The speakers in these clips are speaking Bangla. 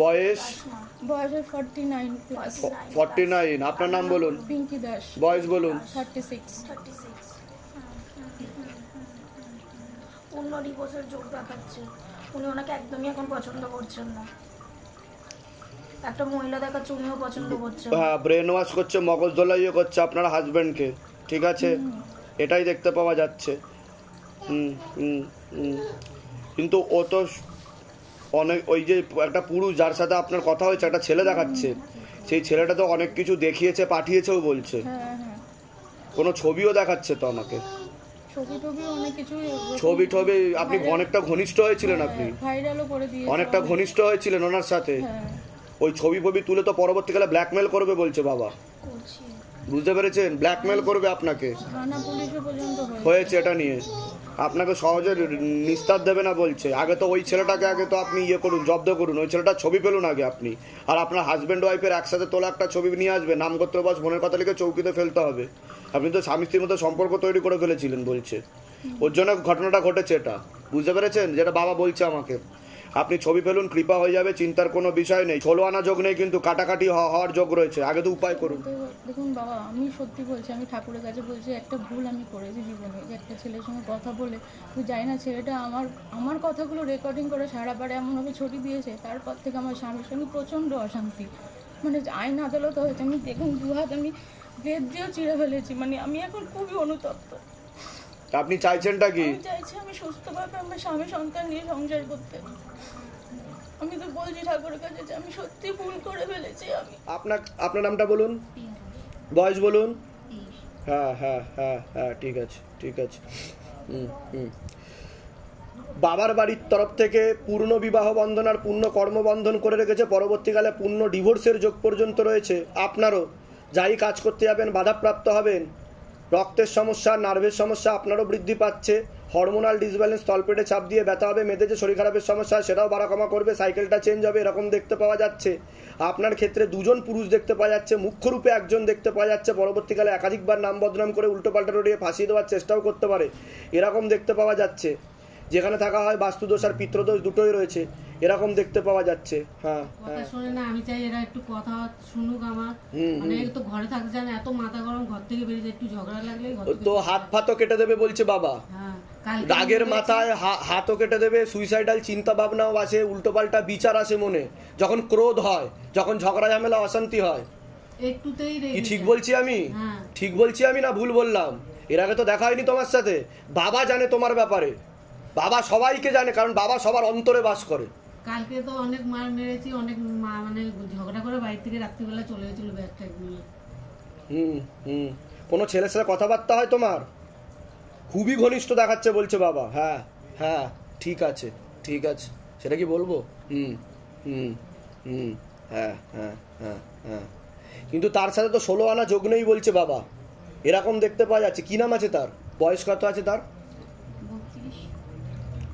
বয়স? বয়স 49 প্লাস। 49। আপনার নাম বলুন? পিঙ্কি দাস। বয়স বলুন? 36। 19 ডিভোর্সের যোগ দেখাচ্ছে। উনি ওনাকে একদমই এখন পছন্দ করছেন না। একটা মহিলা দেখাচ্ছে, উনিও পছন্দ করছেন। হ্যাঁ, ব্রেন ওয়াশ করছে, মগজ ধোলাইও করছে আপনার হাজবেন্ডকে, ঠিক আছে? এটাই দেখতে পাওয়া যাচ্ছে। কিন্তু ও তো অনেক, ওই যে একটা পুরুষ যার সাথে আপনার কথা হয়েছে, একটা ছেলে দেখাচ্ছে, সেই ছেলেটা তো অনেক কিছু দেখিয়েছে, পাঠিয়েছেও বলছে। কোনো ছবিও দেখাচ্ছে তো আমাকে, ছবি টবি। আপনি অনেকটা ঘনিষ্ঠ হয়েছিলেন, আপনি অনেকটা ঘনিষ্ঠ হয়েছিলেন ওনার সাথে। ওই ছবি ফবি তুলে তো পরবর্তীকালে ব্ল্যাকমেল করবে বলছে বাবা, বুঝতে পেরেছেন? ব্ল্যাকমেল করবে আপনাকে, হয়েছে এটা নিয়ে। আপনাকে সহজে নিস্তার দেবে না বলছে। আগে তো ওই ছেলেটাকে আগে তো আপনি ইয়ে করুন, জব্দ করুন, ওই ছেলেটার ছবি পেলুন আগে আপনি। আর আপনার হাজব্যান্ড ওয়াইফের একসাথে তোলা একটা ছবি নিয়ে আসবে, নামগোত্র বাস মনের কথা লিখে চৌকিতে ফেলতে হবে। আপনি তো স্বামী স্ত্রীর মধ্যে সম্পর্ক তৈরি করে ফেলেছিলেন বলছে, ওর জন্য ঘটনাটা ঘটেছে এটা, বুঝতে পেরেছেন? যেটা বাবা বলছে আমাকে। আপনি ছবি ফেলুন, কৃপা হয়ে যাবে, চিন্তার কোনো বিষয় নেই। 16 আনা যোগ নেই, কিন্তু কাটাকাটি হওয়ার যোগ রয়েছে। আগে তো উপায় করুন। দেখুন বাবা, আমি সত্যি বলছি, আমি ঠাকুরের কাছে বলছি, একটা ভুল আমি করেছি জীবনে, যে একটা ছেলের সঙ্গে কথা বলে, তুই জানি না ছেলেটা আমার কথাগুলো রেকর্ডিং করে সারা পাড়ে এমনভাবে ছড়িয়ে দিয়েছে। তারপর থেকে আমার স্বামীর সঙ্গে প্রচণ্ড অশান্তি, মানে আইন আদালত হয়েছে। আমি দেখুন 2 হাত আমি বেদ দিয়েও চিড়ে ফেলেছি, মানে আমি এখন খুবই অনুতপ্ত। আপনি চাইছেনটা কি? আমি চাইছি আমি সুস্থভাবে আমার স্বামী সন্তান নিয়ে সংসার করতে। আমি তো বলছি ঠাকুরের কাছে যে আমি সত্যি ভুল করে ফেলেছি। আপনার নামটা বলুন, বয়স বলুন। হ্যাঁ হ্যাঁ হ্যাঁ হ্যাঁ, ঠিক আছে ঠিক আছে। বাবার বাড়ির তরফ থেকে পূর্ণ বিবাহ বন্ধন আর পূর্ণ কর্মবন্ধন করে রেখেছে, পরবর্তীকালে পূর্ণ ডিভোর্সের যোগ পর্যন্ত রয়েছে। আপনারও যাই কাজ করতে যাবেন বাধাপ্রাপ্ত হবেন। রক্তের সমস্যা, নার্ভের সমস্যা আপনারও বৃদ্ধি পাচ্ছে। হরমোনাল ডিসব্যালেন্স, তলপেটে চাপ দিয়ে ব্যথা হবে, মেয়েদের যে শরীর খারাপের সমস্যা সেটাও বাড়া কমা করবে, সাইকেলটা চেঞ্জ হবে, এরকম দেখতে পাওয়া যাচ্ছে। আপনার ক্ষেত্রে 2 জন পুরুষ দেখতে পাওয়া যাচ্ছে, মুখ্যরূপে একজন দেখতে পাওয়া যাচ্ছে। পরবর্তীকালে একাধিকবার নাম বদনাম করে উল্টোপাল্টা রড়িয়ে ফাঁসিয়ে দেওয়ার চেষ্টাও করতে পারে, এরকম দেখতে পাওয়া যাচ্ছে। যেখানে থাকা হয় বাস্তুদোষ আর পিত্রদোষ দুটোই রয়েছে, এরকম দেখতে পাওয়া যাচ্ছে। হ্যাঁ, কথা শুনে না, আমি চাই এরা একটু কথা শুনুক আমার। মানে তো ঘরে থাকতে জানে, এত মাথা গরম, ঘর থেকে বেরিয়ে যায়, একটু ঝগড়া লাগলে তো হাত ফাতও কেটে দেবে বলছে বাবা। রাগের মাথায় হাতও কেটে দেবে, সুইসাইডাল চিন্তা ভাবনাও আসে, উল্টোপাল্টা বিচার আসে মনে, যখন ক্রোধ হয়, যখন ঝগড়া ঝামেলা অশান্তি হয়। একটুতেই কি ঠিক বলছি আমি? ঠিক বলছি আমি না ভুল বললাম? এর আগে তো দেখা হয়নি তোমার সাথে। বাবা জানে তোমার ব্যাপারে, বাবা সবাইকে জানে, কারণ বাবা সবার অন্তরে বাস করে। কালকে তো অনেক মার মেরেছি, অনেক মানে ঝগড়া করে বাড়ি থেকে রাত্রিবেলা চলে গেছিল ব্যাগ ট্যাগ নিয়ে। কোনো ছেলের সাথে কথাবার্তা হয় তোমার? খুবই ঘনিষ্ঠ দেখাচ্ছে বলছে বাবা। হ্যাঁ হ্যাঁ, ঠিক আছে ঠিক আছে, সেটা কি বলবো? হ্যাঁ হ্যাঁ হ্যাঁ হ্যাঁ, কিন্তু তার সাথে তো 16 আনা যোগ নেই বলছে বাবা, এরকম দেখতে পাওয়া যাচ্ছে। কি নাম আছে তার? বয়স কত আছে তার?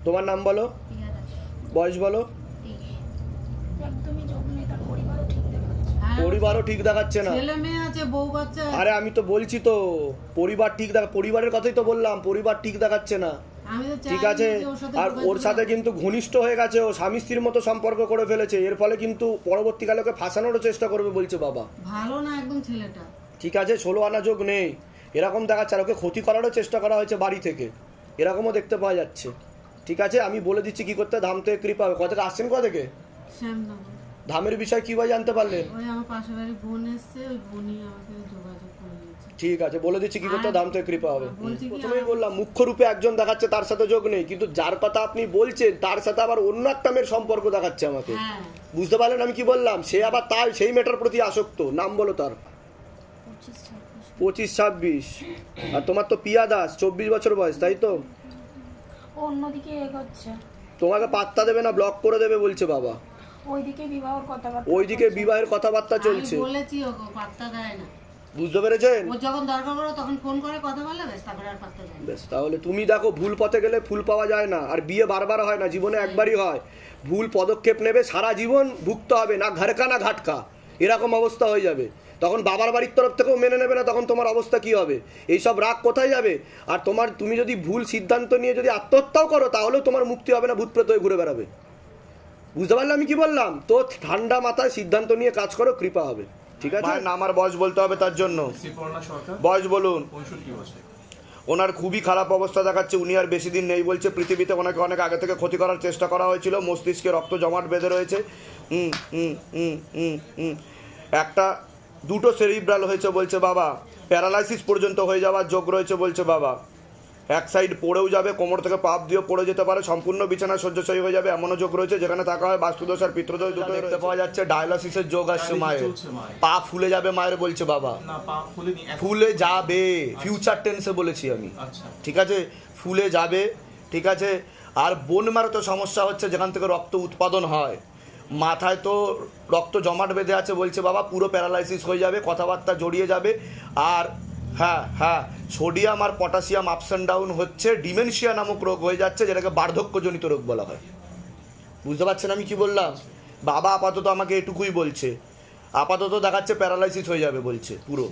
তোমার নাম বলো, বয়স বলো। পরিবারও ঠিক দেখাচ্ছে না, ছেলে মেয়ে আছে, বউ বাচ্চা। আরে আমি তো বলছি তো পরিবার ঠিক দেখা, পরিবারের কথাই তো বললাম, পরিবার ঠিক দেখাচ্ছে না। ঠিক আছে, আর ওর সাথে কিন্তু ঘনিষ্ঠ হয়ে গেছে, ও স্বামী স্ত্রীর মতো সম্পর্ক করে ফেলেছে। এর ফলে কিন্তু পরবর্তীকালে ওকে ফাঁসানোর চেষ্টা করবে বলছে বাবা। ভালো না একদম ছেলেটা। ঠিক আছে, 16 আনা যোগ নেই, এরকম দেখাচ্ছে। আর ওকে ক্ষতি করারও চেষ্টা করা হয়েছে বাড়ি থেকে, এরকমও দেখতে পাওয়া যাচ্ছে। ঠিক আছে, আমি বলে দিচ্ছি কি করতে। ধাম থেকে কৃপা হবে। কোথা থেকে আসছেন? কোথা থেকে? ধামের বিষয় কিভাবে জানতে পারলেন? আমার পাশের বাড়ি বোন এসেছে, ওই বোনই আমাকে যোগাযোগ করে দিয়েছে। ঠিক আছে, বলে দিচ্ছি কি করতে। ধাম থেকে কৃপা হবে। প্রথমেই বললাম মুখ্য রূপে একজন দেখাচ্ছে, তার সাথে যোগ নেই, কিন্তু যার কথা আপনি বলছেন তার সাথে আবার অন্য একটা মেয়ের সম্পর্ক দেখাচ্ছে আমাকে। বুঝতে পারলেন আমি কি বললাম? সে আবার তার সেই মেয়েটার প্রতি আসক্ত। নাম বলো তার। 25-26। আর তোমার তো পিয়া দাস, 24 বছর বয়স, তাই তো? অন্যদিকে এগোচ্ছে, তোমাকে পাত্তা দেবে না, ব্লক করে দেবে বলছে বাবা। ওইদিকে বিবাহের কথাবার্তা চলছে। বলেছি ওকে, পাত্তা দেয় না। বুঝতে পেরেছেন? ও যখন দরকার পড়ে তখন ফোন করে কথা বলে, বেশ, তারপরে আর পাত্তা দেয় না। বেশ, তাহলে তুমি দেখো, ভুল পথে গেলে ফুল পাওয়া যায় না। আর বিয়ে বারবার হয় না, জীবনে একবারই হয়। ভুল পদক্ষেপ নেবে, সারা জীবন ভুগতে হবে, না ঘরকা না ঘাটকা, এরকম অবস্থা হয়ে যাবে। তখন বাবার বাড়ির তরফ থেকেও মেনে নেবে না, তখন তোমার অবস্থা কি হবে? এইসব রাগ কোথায় যাবে? আর তুমি যদি ভুল সিদ্ধান্ত নিয়ে যদি আত্মহত্যাও করো, তাহলেও তোমার মুক্তি হবে না, ভূতপ্রেত হয়ে ঘুরে বেড়াবে। বুঝতে পারলে আমি কি বললাম? তো ঠান্ডা মাথায় সিদ্ধান্ত নিয়ে কাজ করো, কৃপা হবে, ঠিক আছে? নাম আর বয়স বলতে হবে তার জন্য। বয়স বলুন। 65 বছর। ওনার খুবই খারাপ অবস্থা দেখাচ্ছে, উনি আর বেশি দিন নেই বলছে পৃথিবীতে। ওনাকে অনেক আগে থেকে ক্ষতি করার চেষ্টা করা হয়েছিল, মস্তিষ্কে রক্ত জমাট বেঁধে রয়েছে। একটা দুটো সেরিব্রাল হয়েছে বলছে বাবা, প্যারালাইসিস পর্যন্ত হয়ে যাওয়ার যোগ রয়েছে বলছে বাবা। এক সাইড পড়েও যাবে, কোমর থেকে পাপ দিয়ে পড়ে যেতে পারে, সম্পূর্ণ বিছানা শয্যাশায়ী হয়ে যাবে, এমনও যোগ রয়েছে যেখানে থাকা হয় বাস্তুদোষ আর পিতৃদোষ দুটো দেখতে পাওয়া যাচ্ছে। ডায়ালিসিসের যোগ আসছে মায়ের, পা ফুলে যাবে মায়ের বলছে বাবা। ফুলে যাবে, ফিউচার টেন্সে বলেছি আমি, ঠিক আছে? ফুলে যাবে, ঠিক আছে? আর বোন মারো তো সমস্যা হচ্ছে, যেখান থেকে রক্ত উৎপাদন হয়, মাথায় তো রক্ত জমাট বেঁধে আছে বলছে বাবা, পুরো প্যারালাইসিস হয়ে যাবে, কথাবার্তা জড়িয়ে যাবে। আর হ্যাঁ, সোডিয়াম আর পটাশিয়াম আপস অ্যান্ড ডাউন হচ্ছে, ডিমেনশিয়া নামক রোগ হয়ে যাচ্ছে, যেটাকে বার্ধক্যজনিত রোগ বলা হয়। বুঝতে পারছেন আমি কি বললাম? বাবা আপাতত আমাকে এটুকুই বলছে, আপাতত দেখাচ্ছে প্যারালাইসিস হয়ে যাবে বলছে পুরো।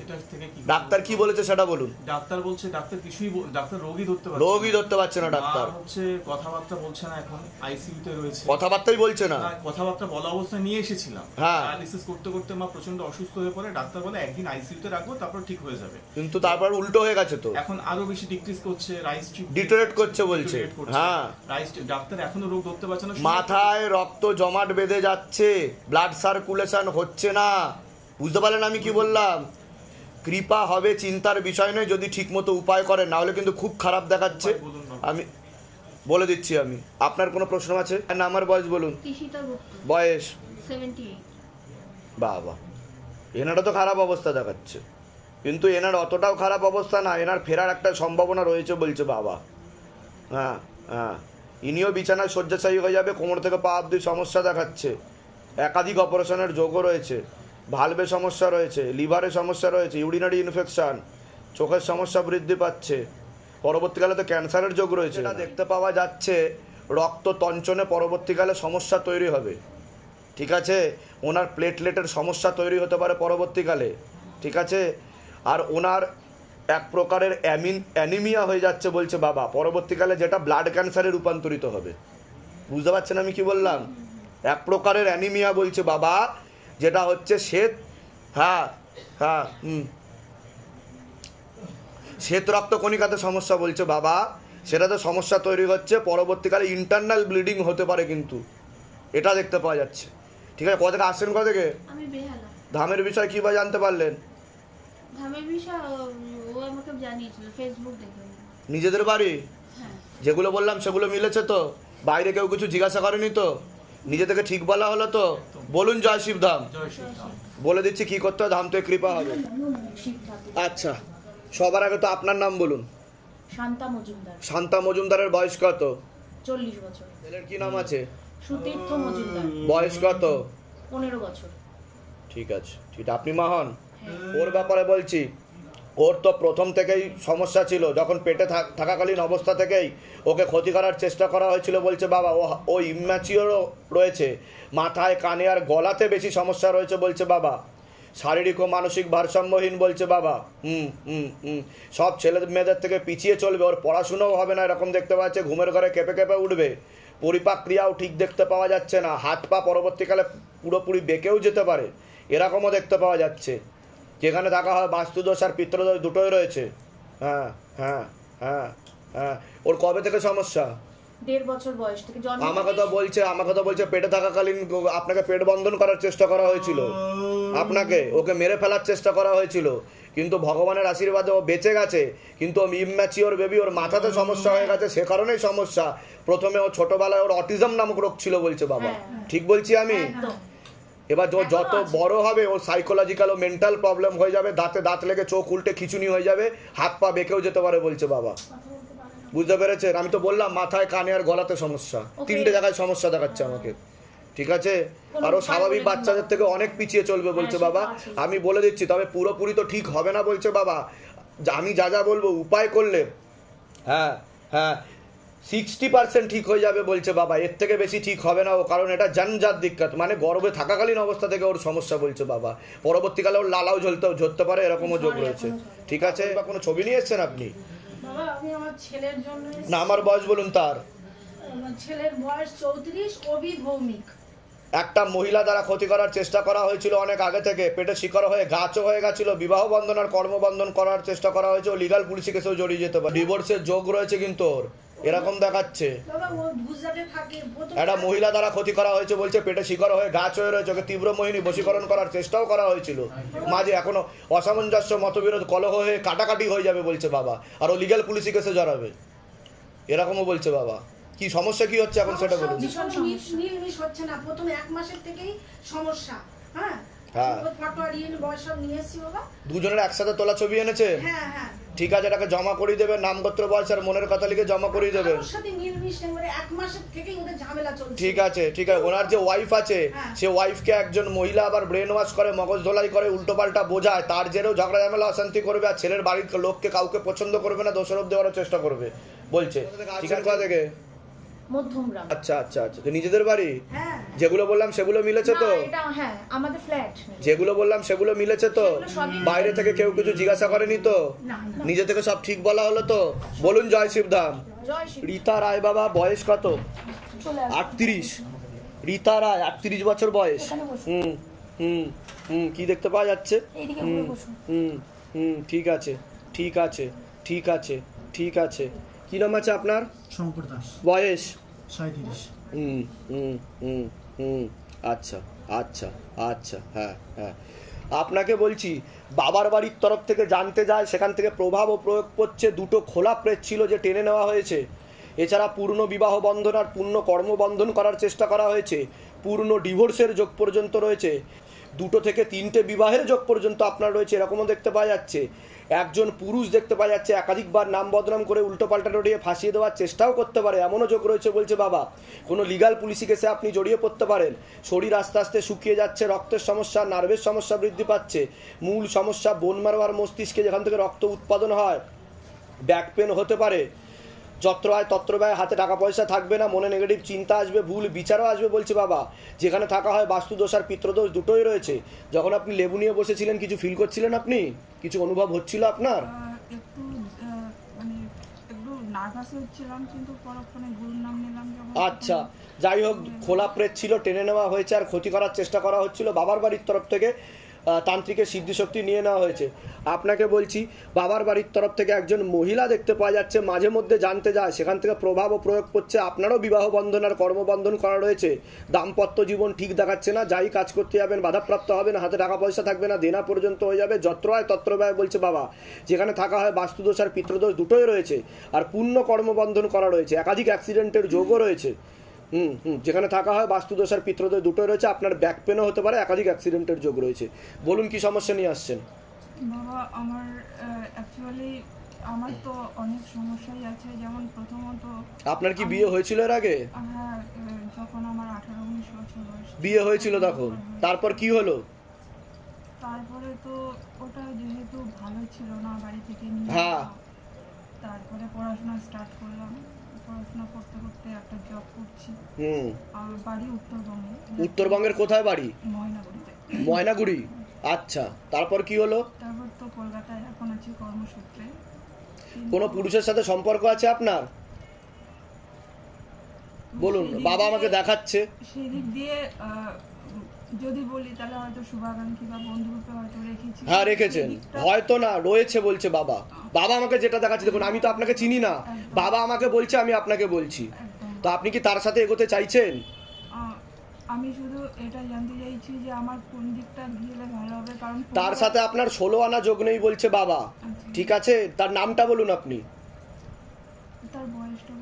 ডাক্তার কি বলেছে সেটা বলুন। ডাক্তার বলছে ডাক্তার কিছুই ডাক্তার রোগী ধরতে পারছে না। রোগী ধরতে পারছে না ডাক্তার, হচ্ছে কথাবার্তা বলছে না, এখন আইসিইউ তে রয়েছে, কথাবার্তাই বলছে না। কথাবার্তা বলা অবস্থায় নিয়ে এসেছিলাম, হ্যাঁ, ডায়ালিসিস করতে করতে মা প্রচন্ড অসুস্থ হয়ে পড়ে, ডাক্তার বলে একদিন আইসিইউ তে রাখবো, তারপর ঠিক হয়ে যাবে। কিন্তু তারপর উল্টো হয়ে গেছে তো, এখন আরো বেশি ডিক্রিজ করছে, রাইস ডিটোরেট করছে বলছে। হ্যাঁ, রাইস ডাক্তার এখনো রোগ ধরতে পারছে না, মাথায় রক্ত জমাট বেঁধে যাচ্ছে, ব্লাড সার্কুলেশন হচ্ছে না। বুঝতে পারলেন আমি কি বললাম? কৃপা হবে, চিন্তার বিষয় নয়, যদি ঠিকমতো উপায় করেন, না হলে কিন্তু খুব খারাপ দেখাচ্ছে। আমি বলে দিচ্ছি। আমি আপনার কোনো প্রশ্ন আছে? আমার বয়স বলুন। বয়স 78। বাবা, এনারও তো খারাপ অবস্থা দেখাচ্ছে, কিন্তু এনার অতটাও খারাপ অবস্থা না, এনার ফেরার একটা সম্ভাবনা রয়েছে বলছে বাবা। হ্যাঁ, ইনিও বিছানায় শয্যাশায়ী হয়ে যাবে, কোমর থেকে পা অবধি সমস্যা দেখাচ্ছে, একাধিক অপারেশনের যোগও রয়েছে, ভালভে সমস্যা রয়েছে, লিভারে সমস্যা রয়েছে, ইউরিনারি ইনফেকশন, চোখের সমস্যা বৃদ্ধি পাচ্ছে, পরবর্তীকালে তো ক্যান্সারের যোগ রয়েছে। এটা দেখতে পাওয়া যাচ্ছে রক্ত তঞ্চনে পরবর্তীকালে সমস্যা তৈরি হবে, ঠিক আছে? ওনার প্লেটলেটের সমস্যা তৈরি হতে পারে পরবর্তীকালে, ঠিক আছে? আর ওনার এক প্রকারের অ্যানিমিয়া হয়ে যাচ্ছে বলছে বাবা পরবর্তীকালে, যেটা ব্লাড ক্যান্সারে রূপান্তরিত হবে। বুঝতে পারছেন আমি কি বললাম? এক প্রকারের অ্যানিমিয়া বলছে বাবা, যেটা হচ্ছে শ্বেত রক্তকণিকাতে সমস্যা বলছে বাবা, সেটাতে সমস্যা তৈরি হচ্ছে, পরবর্তীকালে ইন্টারনাল ব্লিডিং হতে পারে, কিন্তু এটা দেখতে পাওয়া যাচ্ছে, ঠিক আছে? কোথা থেকে আসছেন? কোথা থেকে? আমি বেহালা। ধামের বিষয় কি বা জানতে পারলেন? ধামের বিষয় ও আমাকে জানিয়েছিল ফেসবুক দেখে। নিজেদের বাড়ি? হ্যাঁ। যেগুলো বললাম সেগুলো মিলেছে তো? বাইরে কেউ কিছু জিজ্ঞাসা করেনি তো? নিজে থেকে ঠিক বলা হলো তো? বলুন জয় শিবধাম। বলে দিচ্ছি কি করতে হয়, ধাম থেকে কৃপা হবে। আচ্ছা, সবার আগে তো আপনার নাম বলুন। শান্তা মজুমদার। শান্তা মজুমদারের বয়স কত? 40 বছর। ছেলের কি নাম আছে? সুতীর্থ মজুমদার। বয়স কত? 15 বছর। ঠিক আছে, ঠিক। আপনি মা হন? ওর ব্যাপারে বলছি, ওর তো প্রথম থেকেই সমস্যা ছিল, যখন পেটে থাকাকালীন অবস্থা থেকেই ওকে ক্ষতি করার চেষ্টা করা হয়েছিল বলছে বাবা। ও ইম্যাচিওরও রয়েছে, মাথায় কানে আর গলাতে বেশি সমস্যা রয়েছে বলছে বাবা, শারীরিক ও মানসিক ভারসাম্যহীন বলছে বাবা। সব ছেলে মেয়েদের থেকে পিছিয়ে চলবে, ওর পড়াশুনোও হবে না এরকম দেখতে পাচ্ছে, ঘুমের ঘরে কেঁপে কেঁপে উঠবে, পরিপাক ক্রিয়াও ঠিক দেখতে পাওয়া যাচ্ছে না, হাত পা পরবর্তীকালে পুরোপুরি বেঁকেও যেতে পারে, এরকমও দেখতে পাওয়া যাচ্ছে। যেখানে থাকা হয় বাস্তুদোষ আর পিতৃদোষ দুটোই রয়েছে। ওর কবে থেকে সমস্যা? 1.5 বছর বয়স থেকে। আমাকে তো বলছে পেটে থাকাকালীন আপনাকে পেট বন্ধন করার চেষ্টা করা হয়েছিল, আপনাকে ওকে মেরে ফেলার চেষ্টা করা হয়েছিল, কিন্তু ভগবানের আশীর্বাদে ও বেঁচে গেছে। কিন্তু ইম্যাচিওর বেবি, ওর মাথাতে সমস্যা হয়ে গেছে, সে কারণেই সমস্যা। প্রথমে ও ছোটবেলায় ওর অটিজম নামক রোগ ছিল বলছে বাবা, ঠিক বলছি আমি? এবার যত বড় হবে ও সাইকোলজিক্যাল ও মেন্টাল প্রবলেম হয়ে যাবে, দাঁতে দাঁত লেগে চোখ উল্টে খিচুনি হয়ে যাবে, হাত পা বেঁকেও যেতে পারে বলছে বাবা। বুঝতে পেরেছেন? আমি তো বললাম মাথায় কানে আর গলাতে সমস্যা, 3টে জায়গায় সমস্যা দেখাচ্ছে আমাকে, ঠিক আছে? আর ও স্বাভাবিক বাচ্চাদের থেকে অনেক পিছিয়ে চলবে বলছে বাবা। আমি বলে দিচ্ছি, তবে পুরোপুরি তো ঠিক হবে না বলছে বাবা। আমি যা বলবো উপায় করলে 60% ঠিক হয়ে যাবে বলছে বাবা, এর থেকে বেশি ঠিক হবে না ও, কারণ এটা জন্মজাত দিক্কত, মানে গর্ভে থাকাকালীন অবস্থা থেকে ওর সমস্যা বলছে বাবা। পরবর্তীকালে ওর লালাও ঝরতে পারে, এরকমও যোগ রয়েছে, ঠিক আছে? বা কোনো ছবি নিয়ে এসছেন আপনি? বাবা, আমি আমার ছেলের জন্য না, আমার বয়স বলুন তার। আমার ছেলের বয়স 34, অবি ভৌমিক। একটা মহিলা দ্বারা ক্ষতি করার চেষ্টা করা হয়েছিল অনেক আগে থেকে, পেটে শিকড় হয়ে গাছও হয়ে গেছিল, বিবাহ বন্ধন আর কর্মবন্ধন করার চেষ্টা করা হয়েছে, ও লিগাল পুলিশি কেসেও জড়িয়ে যেতে পারে, ডিভোর্সের যোগ রয়েছে কিন্তু ওর, এরকম দেখাচ্ছে। একটা মহিলা দ্বারা ক্ষতি করা হয়েছে বলছে, পেটে শিকড় হয়ে গাছ হয়ে রয়েছে, ওকে তীব্র মোহিনী বশীকরণ করার চেষ্টাও করা হয়েছিল, মাঝে এখনো অসামঞ্জস্য মতবিরোধ কলহ হয়ে কাটাকাটি হয়ে যাবে বলছে বাবা, আর ও লিগাল পুলিশি কেসে জড়াবে, এরকমও বলছে বাবা। কি সমস্যা কি হচ্ছে এখন সেটা বলুন। মিলমিশ হচ্ছে না, প্রথমে 1 মাসের থেকেই সমস্যা। হ্যাঁ ফটো আর বয়স সব নিয়ে এসেছি বাবা, দুজনের একসাথে তোলা ছবি এনেছে। হ্যাঁ হ্যাঁ ঠিক আছে, এটাকে জমা করে দেবেন, নামগোত্র বয়স আর মনের কথা লিখে জমা করে দেবেন। ওর সাথে মিলমিশ নেই, 1 মাসের থেকেই ওদের ঝামেলা চলছে। ঠিক আছে ঠিক আছে, ওনার যে ওয়াইফ আছে সে ওয়াইফকে একজন মহিলা আবার ব্রেন ওয়াশ করে, মগজ ধোলাই করে, উল্টোপাল্টা বোঝায়, তার জেরেও ঝগড়া ঝামেলা অশান্তি করবে, আর ছেলের বাড়ির লোককে কাউকে পছন্দ করবে না, দোষারোপ দেওয়ার চেষ্টা করবে বলছে। ঠিকানা কোথা থেকে? মধ্যমগ্রাম। আচ্ছা আচ্ছা আচ্ছা, তো নিজেদের বাড়ি? হ্যাঁ যেগুলো বললাম সেগুলো মিলেছে তো? এটা হ্যাঁ আমাদের ফ্ল্যাট। যেগুলো বললাম সেগুলো মিলেছে তো? বাইরে থেকে কেউ কিছু জিজ্ঞাসা করেনি তো? নিজে থেকে সব ঠিক বলা হলো তো? বলুন জয় শিবধাম। রীতা রায় বাবা, বয়স কত? 38। রীতা রায় 38 বছর বয়স। হুম হুম হুম, কি দেখতে পাওয়া যাচ্ছে? হুম হুম, ঠিক আছে ঠিক আছে ঠিক আছে ঠিক আছে। কি নাম আছে আপনার? শঙ্কর দাস। বয়স? 37। হুম হুম হুম হুম, আচ্ছা আচ্ছা আচ্ছা, হ্যাঁ হ্যাঁ। আপনাকে বলছি, বাবার বাড়ির তরফ থেকে জানতে যায়, সেখান থেকে প্রভাব ও প্রয়োগ করছে, দুটো খোলা প্রেস ছিল যে টেনে নেওয়া হয়েছে, এছাড়া পূর্ণ বিবাহ বন্ধন আর পূর্ণ কর্মবন্ধন করার চেষ্টা করা হয়েছে, পূর্ণ ডিভোর্সের যোগ পর্যন্ত রয়েছে, 2 থেকে 3টে বিবাহের যোগ পর্যন্ত আপনার রয়েছে, এরকমও দেখতে পাওয়া যাচ্ছে। একজন পুরুষ দেখতে পাওয়া যাচ্ছে একাধিকবার নাম বদনাম করে উল্টোপাল্টা জড়িয়ে ফাঁসিয়ে দেওয়ার চেষ্টাও করতে পারে, এমনও যোগ রয়েছে বলছে বাবা। কোনো লিগাল পুলিশি কেসে আপনি জড়িয়ে পড়তে পারেন। শরীর আস্তে আস্তে শুকিয়ে যাচ্ছে, রক্তের সমস্যা, নার্ভের সমস্যা বৃদ্ধি পাচ্ছে, মূল সমস্যা বোন মারো আর মস্তিষ্কে যেখান থেকে রক্ত উৎপাদন হয়, ব্যাক পেন হতে পারে, যত্র আয় তত্র ব্যয়, হাতে টাকা পয়সা থাকবে না, মনে নেগেটিভ চিন্তা আসবে, ভুল বিচারও আসবে বলছে বাবা। যেখানে থাকা হয় বাস্তুদোষ আর পিতৃদোষ দুটোই রয়েছে। যখন আপনি লেবু নিয়ে বসেছিলেন কিছু ফিল করছিলেন আপনি? কিছু অনুভব হচ্ছিল আপনার? একটু মানে একটু নার্ভাস হচ্ছিলাম, কিন্তু পরক্ষণে গুরুর নাম নিলাম যখন। আচ্ছা, যাই হোক, খোলা প্রেত ছিল, টেনে নেওয়া হয়েছে আর ক্ষতি করার চেষ্টা করা হচ্ছিল, বাবার বাড়ির তরফ থেকে তান্ত্রিকের সিদ্ধিশক্তি নিয়ে নেওয়া হয়েছে। আপনাকে বলছি, বাবার বাড়ির তরফ থেকে একজন মহিলা দেখতে পাওয়া যাচ্ছে, মাঝে মধ্যে জানতে যায়, সেখান থেকে প্রভাব ও প্রয়োগ করছে, আপনারও বিবাহ বন্ধন আর কর্মবন্ধন করা রয়েছে, দাম্পত্য জীবন ঠিক দেখাচ্ছে না, যাই কাজ করতে যাবেন বাধাপ্রাপ্ত হবেন, হাতে টাকা পয়সা থাকবে না, দেনা পর্যন্ত হয়ে যাবে, যত্র আয় তত্র ব্যয় বলছে বাবা। যেখানে থাকা হয় বাস্তুদোষ আর পিতৃদোষ দুটোই রয়েছে, আর পূর্ণ কর্মবন্ধন করা রয়েছে, একাধিক অ্যাক্সিডেন্টের যোগও রয়েছে। যেখানে থাকা হয় বাস্তুদোষ আর পিতৃদোষ দুটোই রয়েছে, আপনার ব্যাক পেনও হতে পারে, একাধিক অ্যাক্সিডেন্টের যোগ রয়েছে। বলুন কি সমস্যা নিয়ে আসছেন? বাবা, আমার অ্যাকচুয়ালি আমার তো অনেক সমস্যাই আছে। যেমন প্রথমত, আপনার কি বিয়ে হয়েছিল এর আগে? হ্যাঁ, যখন আমার 18-19 বছর বয়স বিয়ে হয়েছিল তখন, তারপর কি হলো? তারপরে তো ওটা যেহেতু ভালো ছিল না, বাড়ি থেকে নিয়ে হ্যাঁ, তারপরে পড়াশোনা স্টার্ট করলাম। পড়াশোনা করতে করতে একটা জব করছি। আর বাড়ি উত্তরবঙ্গে। উত্তরবঙ্গের কোথায় বাড়ি? ময়নাগুড়িতে। ময়নাগুড়ি, আচ্ছা। তারপর কি হলো? তারপর তো কলকাতায় এখন আছি কর্মসূত্রে। কোনো পুরুষের সাথে সম্পর্ক আছে আপনার? বলুন। বাবা আমাকে দেখাচ্ছে। সেই দিক দিয়ে যদি বলি তাহলে হয়তো শুভাকাঙ্ক্ষী বা বন্ধুরূপে হয়তো রেখেছি। হ্যাঁ, রেখেছেন হয়তো না, রয়েছে বলছে বাবা। বাবা আমাকে যেটা দেখাচ্ছে, দেখুন আমি তো আপনাকে চিনি না, বাবা আমাকে বলছে, আমি আপনাকে বলছি। তো আপনি কি তার সাথে এগোতে চাইছেন? আমি শুধু এটা জানতে চাইছি যে আমার কোন দিকটা গেলে ভালো হবে, কারণ তার সাথে আপনার 16 আনা যোগ নেই বলছে বাবা। ঠিক আছে, তার নামটা বলুন আপনি। তার বয়সটা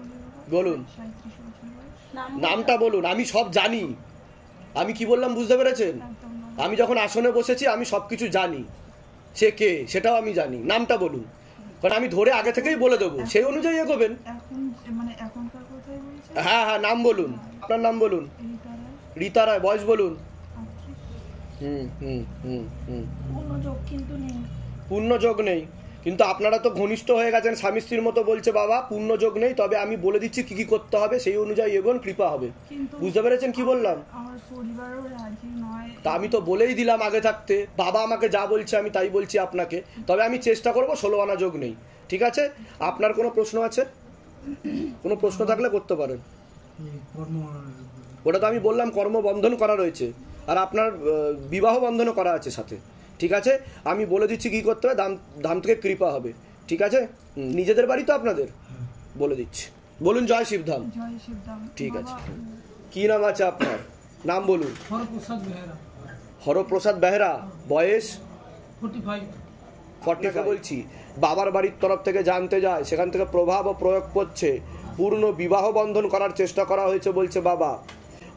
বলুন। 37 বছর বয়স। নামটা বলুন, আমি সব জানি। আমি কি বললাম বুঝতে পেরেছেন? আমি যখন আসনে বসেছি আমি সবকিছু জানি, সে কে সেটাও আমি জানি। নামটা বলুন, কারণ আমি ধরে আগে থেকেই বলে দেবো, সেই অনুযায়ী এগোবেন। এখন মানে এখনকার কথাই বলছি। হ্যাঁ হ্যাঁ, নাম বলুন, আপনার নাম বলুন। রীতা রায়, বয়স বলুন। পূর্ণ যোগ নেই, কিন্তু আপনারা তো ঘনিষ্ঠ হয়ে গেছেন, স্বামী স্ত্রীর মতো বলছে বাবা। পূর্ণ যোগ নেই, তবে আমি বলে দিচ্ছি কি কি করতে হবে, সেই অনুযায়ী এগোন, কৃপা হবে। বুঝতে পেরেছেন কি বললাম? আমার পরিবারও রাজি নয়। তা আমি তো বলেই দিলাম আগে থাকতে, বাবা আমাকে যা বলছে আমি তাই বলছি আপনাকে। তবে আমি চেষ্টা করব, 16 আনা যোগ নেই। ঠিক আছে, আপনার কোনো প্রশ্ন আছে? কোনো প্রশ্ন থাকলে করতে পারেন। ওটা তো আমি বললাম কর্মবন্ধন করা রয়েছে, আর আপনার বিবাহ বন্ধনও করা আছে সাথে। ঠিক আছে, আমি বলে দিচ্ছি কি করতে হবে, ধাম থেকে কৃপা হবে। ঠিক আছে, নিজেদের বাড়ি তো আপনাদের, বলে দিচ্ছি। বলুন জয় শিবধাম। জয় শিবধাম। ঠিক আছে, কি নাম আছে আপনার? নাম বলুন। হরপ্রসাদ বেহেরা। হরপ্রসাদ বেহেরা, বয়স 45। বলছি বাবার বাড়ির তরফ থেকে জানতে যায়, সেখান থেকে প্রভাব ও প্রয়োগ করছে, পূর্ণ বিবাহ বন্ধন করার চেষ্টা করা হয়েছে বলছে বাবা।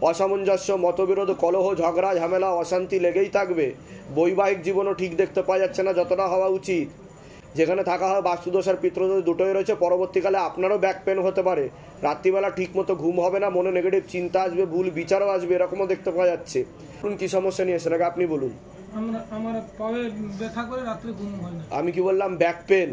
অসামঞ্জস্য, মতবিরোধ, কলহ, ঝগড়া, ঝামেলা, অশান্তি লেগেই থাকবে। বৈবাহিক জীবনও ঠিক দেখতে পাওয়া যাচ্ছে না যতটা হওয়া উচিত। যেখানে থাকা হয় বাস্তুদোষ আর পিতৃদোষ দুটোই রয়েছে। পরবর্তীকালে আপনারও ব্যাক পেন হতে পারে, রাত্রিবেলা ঠিক মতো ঘুম হবে না, মনে নেগেটিভ চিন্তা আসবে, ভুল বিচারও আসবে, এরকমও দেখতে পাওয়া যাচ্ছে। কি সমস্যা নিয়ে এসে নাকি আপনি বলুন। আমার পায়ে ব্যথা করে রাত্রে ঘুম হয় না। আমি কি বললাম? ব্যাক পেন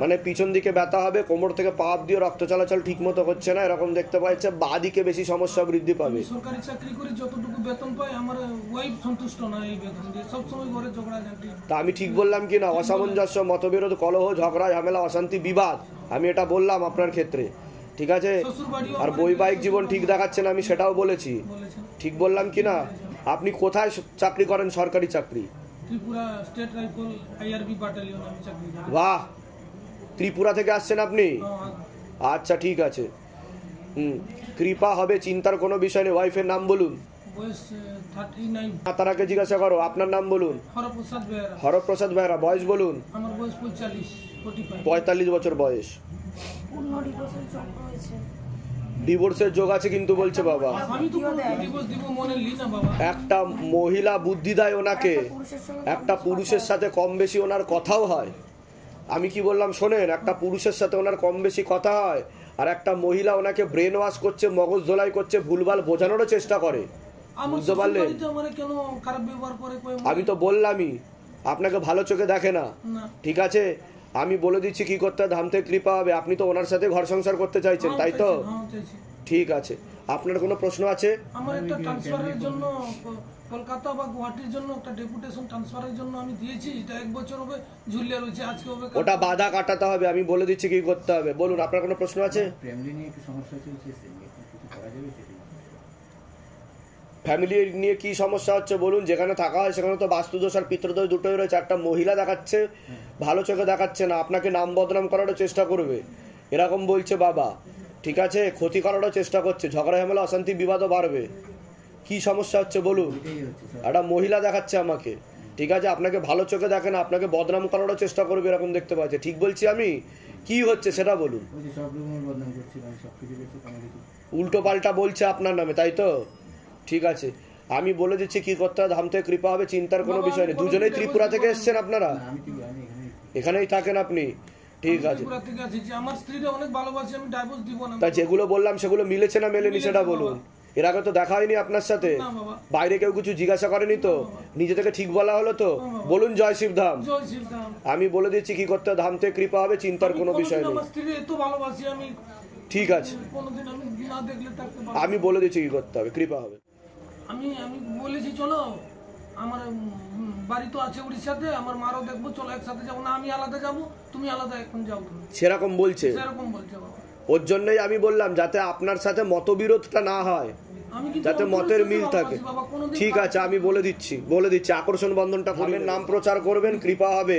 মানে পিছন দিকে ব্যথা হবে, কোমর থেকে পা দিয়ে রক্ত চলাচল ঠিক মতো হচ্ছে না, এরকম দেখতে পাচ্ছে। বাঁ দিকে বেশি সমস্যা বৃদ্ধি পাবে। সরকারি চাকরি করি, যতটুকু বেতন পাই আমার ওয়াইফ সন্তুষ্ট না এই বেতন দিয়ে, সবসময় ঘরে ঝগড়া ঝাঁটি। তা আমি ঠিক বললাম কি না? অসামঞ্জস্য, মতবিরোধ, কলহ, ঝগড়া, ঝামেলা, অশান্তি, বিবাদ, আমি এটা বললাম আপনার ক্ষেত্রে। ঠিক আছে, আর বৈবাহিক জীবন ঠিক দেখাচ্ছে না, আমি সেটাও বলেছি। ঠিক বললাম কি না? আপনি কোথায় চাকরি করেন? সরকারি চাকরি? Tripura state rifle IRB battalion আমি চাকরি করি। বাহ, ত্রিপুরা থেকে আসছেন আপনি? আচ্ছা ঠিক আছে, কৃপা হবে, চিন্তার কোনো বিষয় নেই। ওয়াইফের নাম বলুন। বয়স 39। তারাকে জিজ্ঞাসা করো, আপনার নাম বলুন। হরপ্রসাদ বেহেরা। হরপ্রসাদ বেহেরা, বয়স বলুন। আমার বয়স 45। 45 বছর বয়স। পূর্ণ ডিভোর্সের যোগ রয়েছে। ডিভোর্সের যোগ আছে কিন্তু বলছে বাবা। আমি তো ডিভোর্স দিব মনে লি না বাবা। একটা মহিলা বুদ্ধি দেয় ওনাকে, একটা পুরুষের সাথে কম বেশি ওনার কথাও হয়। আমি কি বললাম শোনেন, একটা পুরুষের সাথে ওনার কম বেশি কথা হয়, আর একটা মহিলা ওনাকে ব্রেন ওয়াশ করছে, মগজ ধোলাই করছে, ভুলভাল বোঝানোরও চেষ্টা করে। বুঝতে পারলেন? আমি তো বললামই, আপনাকে ভালো চোখে দেখে না। ঠিক আছে, আমি বলে দিচ্ছি কি করতে, ধাম থেকে কৃপা হবে। আপনি তো ওনার সাথে ঘর সংসার করতে চাইছেন, তাই তো? ঠিক আছে, আপনার কোনো প্রশ্ন আছে? আমার একটা ট্রান্সফারের জন্য কলকাতা বা গুয়াহাটির জন্য একটা ডেপুটেশন ট্রান্সফারের জন্য আমি দিয়েছি, এটা 1 বছর হবে ঝুলিয়ে রয়েছে, আজকে হবে। ওটা বাধা কাটাতে হবে, আমি বলে দিচ্ছি কি করতে হবে। বলুন, আপনার কোনো প্রশ্ন আছে? ফ্যামিলি নিয়ে কি সমস্যা হচ্ছে বলুন। যেখানে থাকা হয় সেখানে তো বাস্তুদোষ আর পিতৃদোষ দুটোই রয়েছে। একটা মহিলা দেখাচ্ছে, ভালো চোখে দেখাচ্ছে না, আপনাকে নাম বদনাম করারও চেষ্টা করবে, এরকম বলছে বাবা। ঠিক আছে, ক্ষতি করারও চেষ্টা করছে, ঝগড়া ঝামেলা, অশান্তি, বিবাদও বাড়বে। কি সমস্যা হচ্ছে বলুন? একটা মহিলা দেখাচ্ছে আমাকে, ঠিক আছে, আপনাকে ভালো চোখে দেখে না, আপনাকে বদনাম করারও চেষ্টা করবে, এরকম দেখতে পাচ্ছে। ঠিক বলছি আমি? কি হচ্ছে সেটা বলুন। উল্টো পাল্টা বলছে আপনার নামে, তাই তো? ঠিক আছে, আমি বলে দিচ্ছি কি করতে হবে, ধাম থেকে কৃপা হবে, চিন্তার কোনো বিষয় নেই। দুজনেই ত্রিপুরা থেকে এসছেন আপনারা? এখানেই থাকেন আপনি? ঠিক আছে, তা যেগুলো বললাম সেগুলো মিলেছে না মেলেনি সেটা বলুন। এর আগে তো দেখা হয়নি আপনার সাথে, বাইরে কেউ কিছু জিজ্ঞাসা করেনি তো? নিজে থেকে ঠিক বলা হলো তো? বলুন জয় শিবধাম। আমি বলে দিচ্ছি কি করতে, ধাম থেকে কৃপা হবে, চিন্তার কোনো বিষয় নেই। ঠিক আছে, আমি বলে দিচ্ছি কি করতে হবে, কৃপা হবে। আমি বলেছি চলো, আমার বাড়ি তো আছে উড়িষ্যাতে, আমার মারও দেখবো, চলো একসাথে যাবো। না, আমি আলাদা যাবো, তুমি আলাদা, এখন যাও তুমি। সেরকম বলছে? সেরকম বলছে বাবা। ওর জন্যই আমি বললাম যাতে আপনার সাথে মতবিরোধটা না হয়, যাতে মতের মিল থাকে। ঠিক আছে, আমি বলে দিচ্ছি আকর্ষণ বন্ধনটা করবেন, নাম প্রচার করবেন, কৃপা হবে।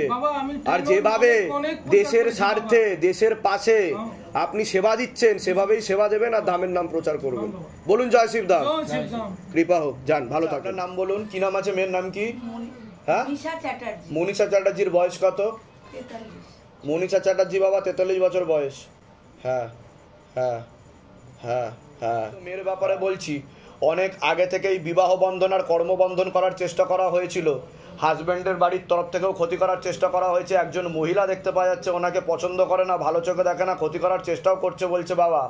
আর যেভাবে দেশের স্বার্থে, দেশের পাশে আপনি সেবা দিচ্ছেন, সেভাবেই সেবা দেবেন আর ধামের নাম প্রচার করবেন। বলুন জয় শিবধাম, কৃপা হোক। যান, ভালো থাকবেন। নাম বলুন, কি নাম আছে? মেয়ের নাম কি? হ্যাঁ, মনীষা চ্যাটার্জির বয়স কত? 43। মনীষা চ্যাটার্জি বাবা, 43 বছর বয়স। হ্যাঁ হ্যাঁ হ্যাঁ হ্যাঁ, মেয়ের ব্যাপারে বলছি, অনেক আগে থেকেই বিবাহ বন্ধন আর কর্মবন্ধন করার চেষ্টা করা হয়েছিল। হাজব্যান্ডের বাড়ির তরফ থেকেও ক্ষতি করার চেষ্টা করা হয়েছে। একজন মহিলা দেখতে পাওয়া যাচ্ছে, ওনাকে পছন্দ করে না, ভালো চোখে দেখে না, ক্ষতি করার চেষ্টাও করছে বলছে বাবা।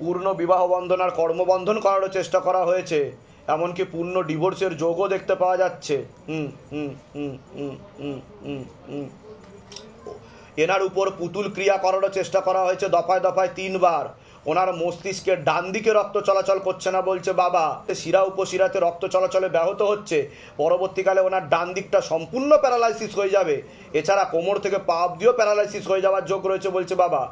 পূর্ণ বিবাহ বন্ধন আর কর্মবন্ধন করারও চেষ্টা করা হয়েছে, এমনকি পূর্ণ ডিভোর্সের যোগও দেখতে পাওয়া যাচ্ছে। এনার উপর পুতুল ক্রিয়া করারও চেষ্টা করা হয়েছে দফায় দফায় 3 বার। ওনার মস্তিষ্কের ডান দিকে রক্ত চলাচল করছে না বলছে বাবা, শিরা উপশিরাতে রক্ত চলাচলে ব্যাহত হচ্ছে। পরবর্তীকালে ওনার ডান দিকটা সম্পূর্ণ প্যারালাইসিস হয়ে যাবে, এছাড়া কোমর থেকে পা অবধিও প্যারালাইসিস হয়ে যাওয়ার যোগ রয়েছে বলছে বাবা।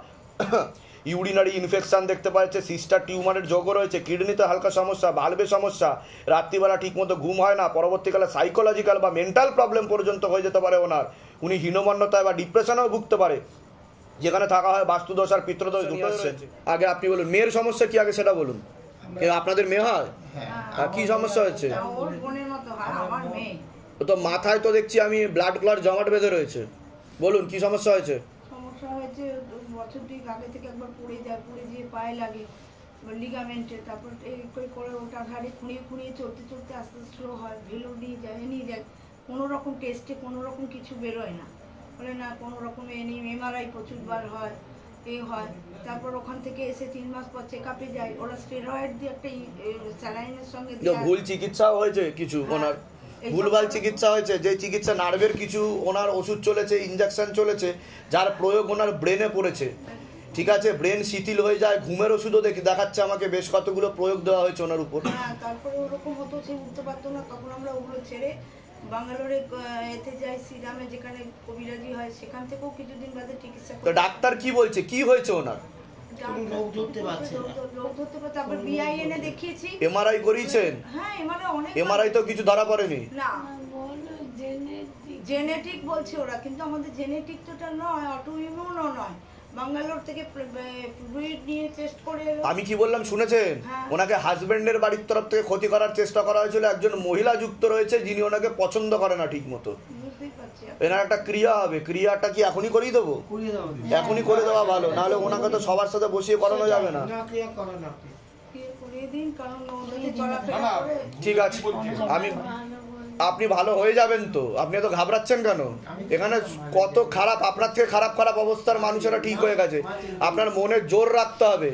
ইউরিনারি ইনফেকশন দেখতে পাচ্ছে, সিস্টার টিউমারের যোগও রয়েছে, কিডনিতে হালকা সমস্যা, ভালভে সমস্যা, রাত্রিবেলা ঠিকমতো ঘুম হয় না, পরবর্তীকালে সাইকোলজিক্যাল বা মেন্টাল প্রবলেম পর্যন্ত হয়ে যেতে পারে ওনার। উনি হীনমন্যতায় বা ডিপ্রেশনেও ভুগতে পারে, যেখানে থাকা হয় বাস্তুদোষ আর পিতৃদোষ দুটো রয়েছে। আগে আপনি বলুন মেয়ের সমস্যা কি আগে সেটা বলুন। আপনাদের মেয়ে হয়? কি সমস্যা হচ্ছে? তো মাথায় তো দেখছি আমি ব্লাড ক্লট জমাট বেঁধে রয়েছে, বলুন কি সমস্যা হয়েছে? সমস্যা হয়েছে বছর দুই আগে থেকে একবার পড়ে যায়, পড়ে গিয়ে পায়ে লাগে লিগামেন্টে, তারপর এই করে ওটা ঘাড়ে খুঁড়িয়ে চলতে চলতে আস্তে আস্তে স্লো হয়, ভেলো নিয়ে যায় কোনো রকম টেস্টে কোনো রকম কিছু বেরোয় না, বলে না কোনো রকম এমআরআই প্রচুরবার হয়, হয়। তারপর ওখান থেকে এসে 3 মাস পর চেক আপে যায়, ওরা স্টেরয়েড দিয়ে একটা স্যালাইনের সঙ্গে ভুল চিকিৎসা হয়েছে কিছু, ওনার ভুলভাল চিকিৎসা হয়েছে, যে চিকিৎসা নার্ভের কিছু ওনার ওষুধ চলেছে, ইনজেকশন চলেছে, যার প্রয়োগ ওনার ব্রেনে পড়েছে, ঠিক আছে, ব্রেন শিথিল হয়ে যায়, ঘুমের ওষুধও দেখাচ্ছে আমাকে, বেশ কতগুলো প্রয়োগ দেওয়া হয়েছে ওনার উপর। হ্যাঁ, তারপরে ওরকম হতো, সে উঠতে পারতো না, তখন আমরা ওগুলো ছেড়ে বাঙ্গালোরে এতে যাই, শ্রীরামে যেখানে কবিরাজি হয়, সেখান থেকেও কিছুদিন বাদে চিকিৎসা। তো ডাক্তার কি বলছে, কি হয়েছে ওনার? এমআরআই করিয়েছেন? হ্যাঁ, এমআরআই তো কিছু ধরা পড়েনি। না, জেনেটিক বলছে ওরা, কিন্তু আমাদের জেনেটিক তো নয়, অটোইমিউনও নয়, বাঙ্গালোর থেকে ফ্লুইড নিয়ে টেস্ট করে। আমি কি বললাম শুনেছেন? ওনাকে হাজবেন্ডের বাড়ির তরফ থেকে ক্ষতি করার চেষ্টা করা হয়েছিল, একজন মহিলা যুক্ত রয়েছে যিনি ওনাকে পছন্দ করে না ঠিক মতো। এনার একটা ক্রিয়া হবে, ক্রিয়াটা কি এখনই করিয়ে দেবো? এখনই করে দেওয়া ভালো, নাহলে ওনাকে তো সবার সাথে বসিয়ে করানো যাবে না। ঠিক আছে, আপনি ভালো হয়ে যাবেন তো, আপনি এত ঘাবড়াচ্ছেন কেন? এখানে কত খারাপ, আপনার থেকে খারাপ খারাপ অবস্থার মানুষেরা ঠিক হয়ে গেছে, আপনার মনে জোর রাখতে হবে,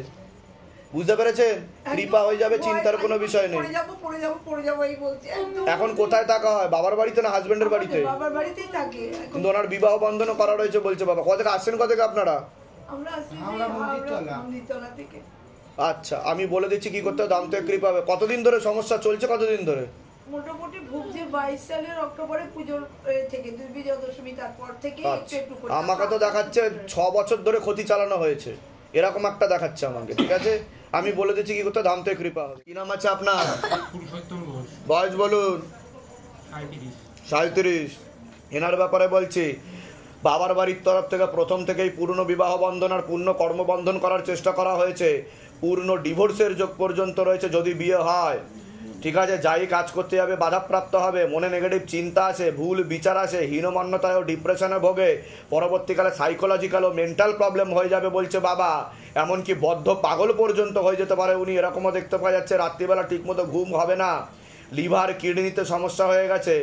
বুঝতে পেরেছেন? কৃপা হয়ে যাবে, চিন্তার কোনো বিষয় নেই। এখন কোথায় থাকা হয়, বাবার বাড়িতে না হাজবেন্ডের বাড়িতে? কিন্তু ওনার বিবাহ বন্ধন করা রয়েছে বলছে বাবা। কোথা আসছেন, কোথা থেকে আপনারা? আচ্ছা, আমি বলে দিচ্ছি কি করতে হবে, দাম থেকে কৃপা হবে। কতদিন ধরে সমস্যা চলছে, কতদিন ধরে? মোটামুটি ভুগছে 22 সালের অক্টোবরে পুজোর থেকে, বিজয়া দশমী, তারপর থেকে একটু করে। আমাকে তো দেখাচ্ছে 6 বছর ধরে ক্ষতি চালানো হয়েছে, এরকম একটা দেখাচ্ছে আমাকে। ঠিক আছে, আমি বলে দিচ্ছি কি করতে, দাম থেকে কৃপা হবে। কি নাম আছে আপনার? বয়স বলুন। 37। এনার ব্যাপারে বলছি, বাবার বাড়ির তরফ থেকে প্রথম থেকেই পূর্ণ বিবাহ বন্ধন আর পূর্ণ কর্মবন্ধন করার চেষ্টা করা হয়েছে, পূর্ণ ডিভোর্সের যোগ পর্যন্ত রয়েছে যদি বিয়ে হয়। ঠিক আছে, যাই কাজ করতে যাবে বাধাপ্রাপ্ত হবে, মনে নেগেটিভ চিন্তা আসে, ভুল বিচার আসে, হীনমন্যতায় ও ডিপ্রেশনে ভোগে, পরবর্তীকালে সাইকোলজিক্যাল ও মেন্টাল প্রবলেম হয়ে যাবে বলছে বাবা, এমনকি বদ্ধ পাগল পর্যন্ত হয়ে যেতে পারে উনি, এরকমও দেখতে পাওয়া যাচ্ছে। রাত্রিবেলা ঠিকমতো ঘুম হবে না, লিভার কিডনিতে সমস্যা হয়ে গেছে,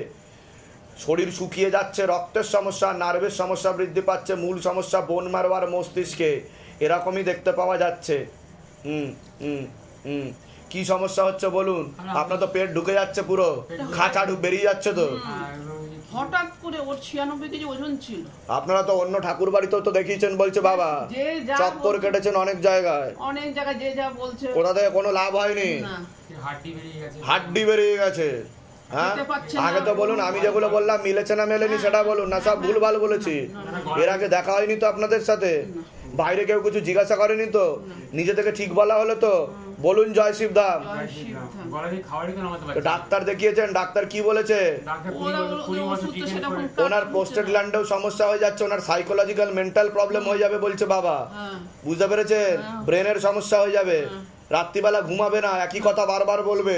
শরীর শুকিয়ে যাচ্ছে, রক্তের সমস্যা, নার্ভের সমস্যা বৃদ্ধি পাচ্ছে, মূল সমস্যা বোন মারো আর মস্তিষ্কে, এরকমই দেখতে পাওয়া যাচ্ছে। কি সমস্যা হচ্ছে বলুন? আপনার তো পেট ঢুকে যাচ্ছে, পুরো খাঁচা বেরিয়ে যাচ্ছে তো। হঠাৎ করে ওর 96 কেজি ওজন ছিল। আপনারা তো অন্য ঠাকুর বাড়িতেও তো দেখিয়েছেন বলছে বাবা, চক্কর কেটেছেন অনেক জায়গায়, যে যা বলছে, ওটা থেকে কোনো লাভ হয়নি, হাড্ডি বেরিয়ে গেছে। হ্যাঁ, আগে তো বলুন, আমি যেগুলো বললাম মিলেছে না মেলেনি সেটা বলুন না, সব ভুলভাল বলেছি। এর আগে দেখা হয়নি তো আপনাদের সাথে, বাইরে কেউ কিছু জিজ্ঞাসা করেনি তো, নিজে থেকে ঠিক বলা হলো তো, বলুন জয় শিবধাম। ডাক্তার দেখিয়েছেন, ডাক্তার কি বলেছে? ওনার প্রোস্টেট গ্ল্যান্ডেও সমস্যা হয়ে যাচ্ছে, ওনার সাইকোলজিক্যাল মেন্টাল প্রবলেম হয়ে যাবে বলছে বাবা, বুঝতে পেরেছেন? ব্রেনের সমস্যা হয়ে যাবে, রাত্রিবেলা ঘুমাবে না, একই কথা বারবার বলবে,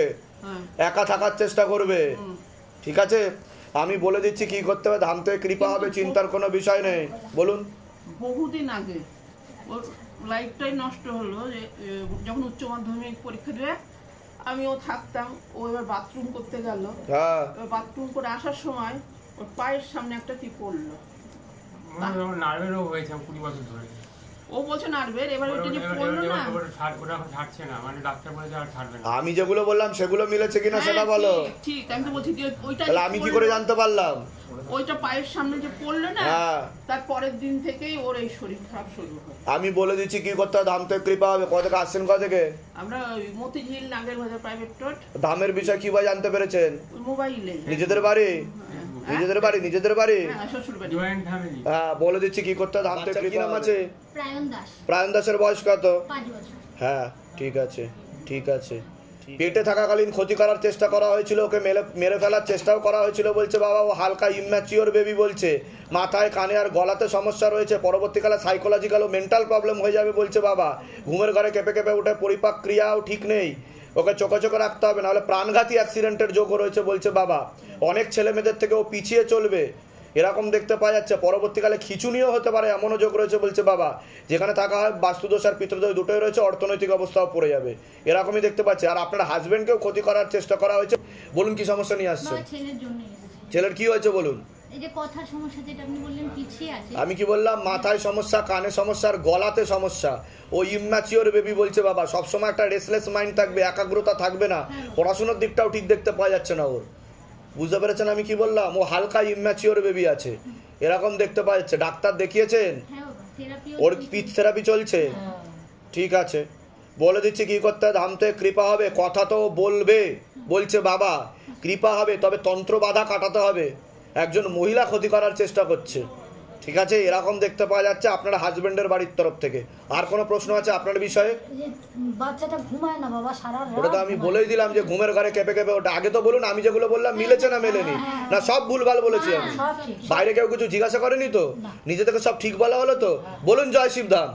একা থাকার চেষ্টা করবে। ঠিক আছে, আমি বলে দিচ্ছি কি করতে হবে, ধাম থেকে কৃপা হবে, চিন্তার কোনো বিষয় নেই। বলুন। বহুদিন আগে ওর লাইফটাই নষ্ট হলো, যখন উচ্চ মাধ্যমিক পরীক্ষা দেবে আমিও থাকতাম, ও এবার বাথরুম করতে গেল, বাথরুম করে আসার সময় ওর পায়ের সামনে একটা কি পড়লো, নার্ভেরও হয়েছে 20 বছর ধরে। ও বলছে নার্ভের, এবার ওইটা যে পড়লো না, ছাড়ছে না, মানে ডাক্তার বলেছে আর ছাড়বে না। আমি যেগুলো বললাম সেগুলো মিলেছে কিনা সেটা বলো। ঠিক, আমি তো বলছি ওইটা আমি কি করে জানতে পারলাম? ওইটা পায়ের সামনে যে পড়লো না, তার পরের দিন থেকেই ওর এই শরীর খারাপ শুরু হয়। আমি বলে দিচ্ছি কি করতে হবে, ধাম থেকে কৃপা হবে। কোথা থেকে আসছেন, কোথা থেকে? আমরা মতিঝিল নাগের বাজার প্রাইভেট রোড। ধামের বিষয় কি ভাই জানতে পেরেছেন? মোবাইলে। নিজেদের বাড়ি? নিজেদের বাড়ি শ্বশুর বাড়ি। Joint family. হ্যাঁ, বলে দিচ্ছি কি করতে হবে। ধামতে কি নাম আছে? প্রায়ণ দাসের বয়স কত? 5 বছর। হ্যাঁ, ঠিক আছে ঠিক আছে। পেটে থাকাকালীন ক্ষতি করার চেষ্টা করা হয়েছিল, ওকে মেরে ফেলার চেষ্টাও করা হয়েছিল বলছে বাবা। ও হালকা ইম্যাচিওর বেবি বলছে, মাথায় কানে আর গলাতে সমস্যা রয়েছে, পরবর্তীকালে সাইকোলজিক্যাল ও মেন্টাল প্রবলেম হয়ে যাবে বলছে বাবা। ঘুমের ঘরে কেঁপে কেঁপে উঠে, পরিপাক ক্রিয়াও ঠিক নেই, ওকে চোখে চোখে রাখতে হবে, নাহলে প্রাণঘাতী অ্যাক্সিডেন্টের যোগও রয়েছে বলছে বাবা। অনেক ছেলে মেয়েদের থেকে ও পিছিয়ে চলবে এরকম দেখতে পাওয়া যাচ্ছে, পরবর্তীকালে খিচুনিও হতে পারে এমনও যোগ রয়েছে বলছে বাবা। যেখানে থাকা হয় বাস্তুদোষ আর পিতৃদোষ দুটোই রয়েছে, অর্থনৈতিক অবস্থাও পড়ে যাবে এরকমই দেখতে পাচ্ছে। আর আপনার হাজবেন্ডকেও ক্ষতি করার চেষ্টা করা হয়েছে। বলুন কি সমস্যা নিয়ে আসছে? ছেলের কি হয়েছে বলুন? এই যে কথার সমস্যা যেটা আপনি বললেন পিছিয়ে আছে, আমি কি বললাম? মাথায় সমস্যা, কানে সমস্যা আর গলাতে সমস্যা। ও ইম্যাচিওর বেবি বলছে বাবা, সবসময় একটা রেসলেস মাইন্ড থাকবে, একাগ্রতা থাকবে না, পড়াশোনার দিকটাও ঠিক দেখতে পাওয়া যাচ্ছে না ওর। বুঝতে পেরেছেন আমি কি বললাম? ও হালকা ইম্যাচিওর বেবি আছে এরকম দেখতে পাওয়া যাচ্ছে। ডাক্তার দেখিয়েছেন? ওর স্পিচ থেরাপি চলছে? ঠিক আছে, বলে দিচ্ছি কি করতে হবে। ধামতে কৃপা হবে, কথা তো বলবে বলছে বাবা, কৃপা হবে, তবে তন্ত্র বাধা কাটাতে হবে। একজন মহিলা ক্ষতি করার চেষ্টা করছে, ঠিক আছে, এরকম দেখতে পাওয়া যাচ্ছে আপনার হাজবেন্ডের বাড়ির তরফ থেকে। আর কোনো প্রশ্ন আছে আপনার বিষয়ে? বাচ্চাটা ঘুমায় না বাবা সারা রাত। ওটা তো আমি বলেই দিলাম যে ঘুমের ঘরে কেঁপে কেঁপে ওটা। আগে তো বলুন, আমি যেগুলো বললাম মিলেছে না মেলেনি? না সব ভুলভাল বলেছি আমি? বাইরে কেউ কিছু জিজ্ঞাসা করেনি তো? নিজে থেকে সব ঠিক বলা হলো তো? বলুন জয় শিবধাম।